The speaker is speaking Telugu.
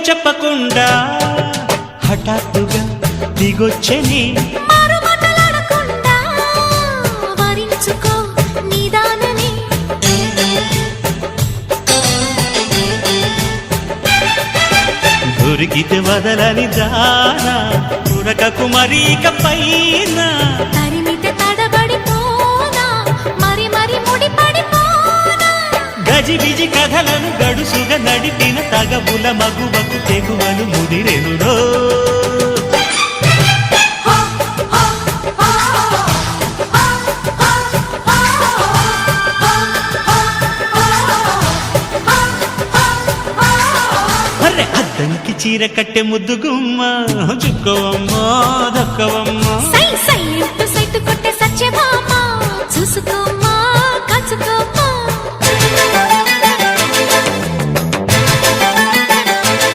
చెప్పకుండా హఠాత్తుగా దిగొచ్చని దొరికితే వదలని దానా ఉరకకు మరీక పైన తరిమితే తడబడిపోనా మరి మరి ముడిపడిపోనా గజిబిజి కథలను గడుసుగా నడిపిన తగబుల మగువకు తెగువను ముదిరెనురో అద్దంకి చీర కట్టె ముద్దు గుమ్మ చుక్కవమ్మా దక్కవమ్మా సై సై అంటూ సైటు కొట్టే సత్యభామ చూసుకోమ్మా